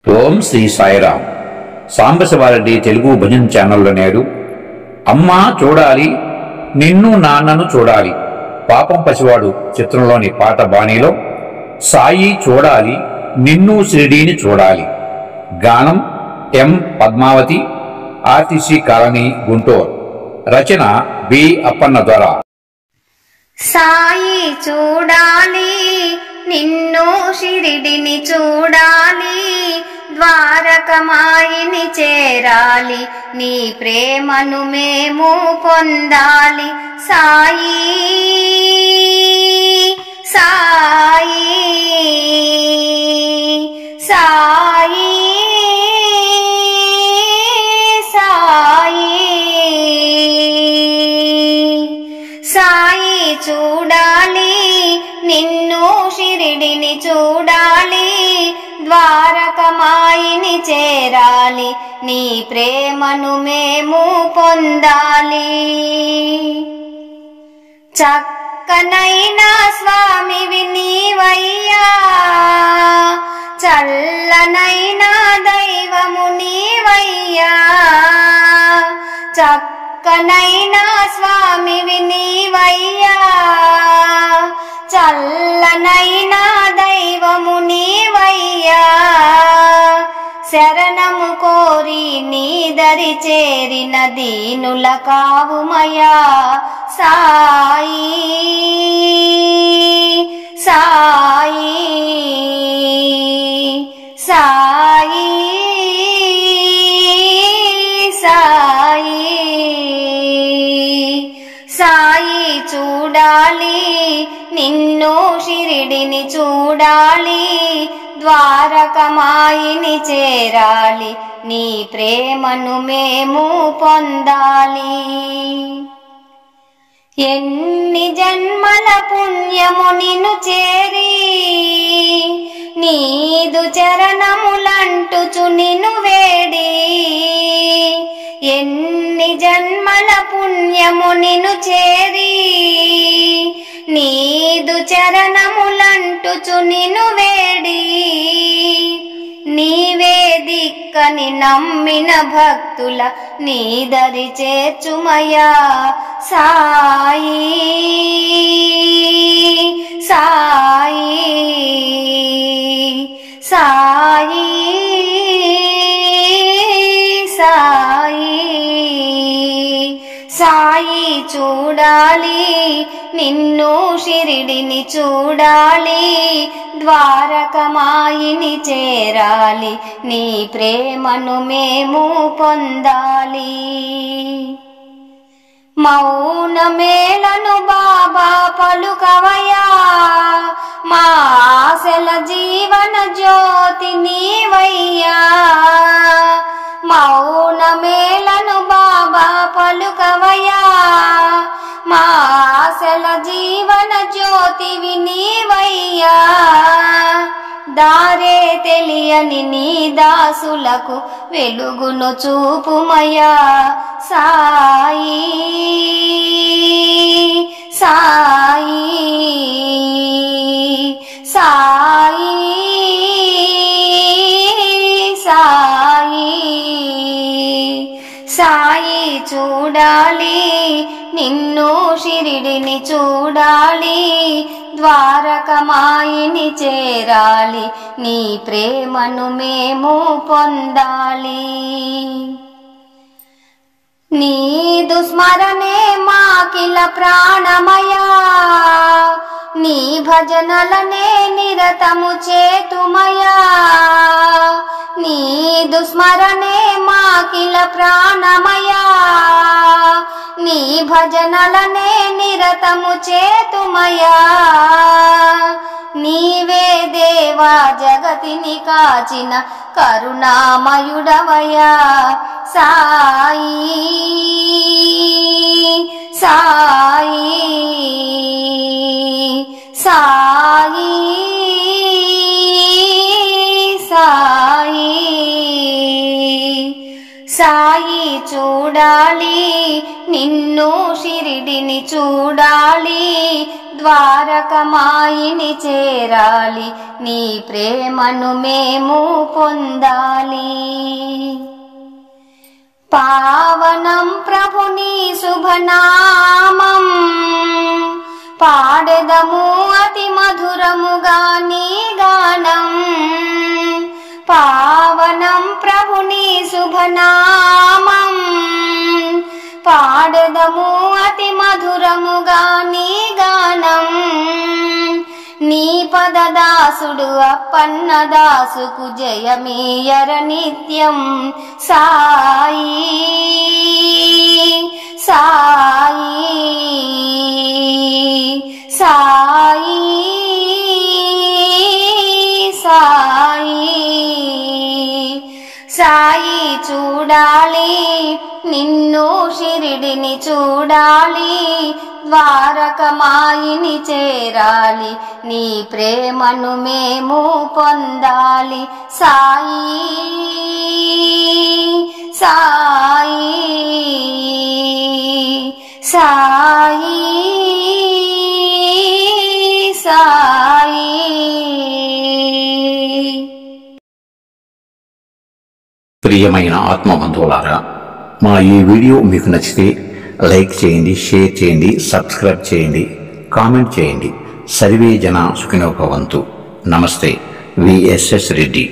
ఓం శ్రీ సాయిరాం. సాంబశివారెడ్డి తెలుగు భజన ఛానల్లో నేడు అమ్మా చూడాలి నిన్ను నాన్నను చూడాలి పాపం పసివాడు చిత్రంలోని పాట బాణీలో సాయి చూడాలి నిన్ను షిరిడీని చూడాలి. గానం ఎం పద్మావతి, ఆర్టీసీ కాలనీ, గుంటూరు. రచన బి అప్పన్న ద్వారా. సాయి చూడాలి నిన్ను షిరిడిని చూడాలి, ద్వారకమాయిని చేరాలి, నీ ప్రేమను మేము పొందాలి. సాయి సాయి సాయి సాయి సాయి చూడాలి నిన్ను షిరిడిని చూడాలి, ద్వారకమాయిని చేరాలి, నీ ప్రేమను మేము పొందాలి. చక్కనైనా స్వామివి నీవయ్యా, చల్లనైనా దైవము నీవయ్యా. చక్కనైనా స్వామివి నీవయ్యా, చల్లనైనా దైవము నీవయ్యా. శరణము కోరి నీ దరి చేరిన దీనుల కావుమయా. సాయి సాయి సాయి సాయి సాయి చూడాలి నిన్ను షిరిడిని చూడాలి, ద్వారకమాయిని చేరాలి, నీ ప్రేమను మేము పొందాలి. ఎన్ని జన్మల పుణ్యము నిన్ను చేరి, నీదు చరణములంటుచు నిన్ను వేడి. ఎన్ని జన్మల పుణ్యము నిన్ను చేరి, నీదు చరణములంటుచు నిన్ను వేడి. నీవే దిక్కని నమ్మిన భక్తుల నీ దరి చేర్చుమయా. సాయి సాయి సాయి సాయి సాయి చూడాలి నిన్ను షిరిడిని చూడాలి, ద్వారకమాయిని చేరాలి, నీ ప్రేమను మేము పొందాలి. మౌనమేలను బాబా పలుకవయా, మా ఆశల జీవన జ్యోతి నీవయ్యా. మౌనమేలను బాబా పలుకవయా, మా ఆశల జీవన జ్యోతివి నీవయ్యా. దారే తెలియని నీ దాసులకు వెలుగును చూపుమయా. సాయి సాయి సాయి సాయి సాయి చూడాలి నిన్ను షిరిడిని చూడాలి, ద్వారకమాయిని చేరాలి, నీ ప్రేమను మేము పొందాలి. నీదు స్మరణే మాకిల ప్రాణమయా, నీ భజనలనే నిరతము చేతుమయా. నీదు స్మరణే మాకిల ప్రాణమయా, నీ భజనలనే నిరతము చేతుమయా. నీవే దేవా జగతిని కాచిన కరుణామయుడవయా. సాయి సాయి సాయి సాయి సాయి చూడాలి నిన్ను షిరిడిని చూడాలి ద్వారకమాయిని చేరాలి నీ ప్రేమను మేము పొందాలి పావనం ప్రభుని శుభనామం పాడెదము అతి మధురముగా నీ గానం పావనం ప్రభుని శుభనామం పాడెదము అతి మధురముగా నీ గానం నీ పదదాసుడు అప్పన్నదాసుకు జయమీయర నిత్యం సాయి సాయి సాయి సాయి సాయి చూడాలి నిన్ను షిరిడిని చూడాలి ద్వారకమాయిని చేరాలి నీ ప్రేమను మేము పొందాలి సాయి సాయి సాయి సాయి ప్రియమైన ఆత్మబంధువులారా, మా ఈ వీడియో మీకు నచ్చితే లైక్ చేయండి, షేర్ చేయండి, సబ్స్క్రైబ్ చేయండి, కామెంట్ చేయండి. సర్వే జన సుఖినో భవంతు. నమస్తే. విఎస్ఎస్ రెడ్డి.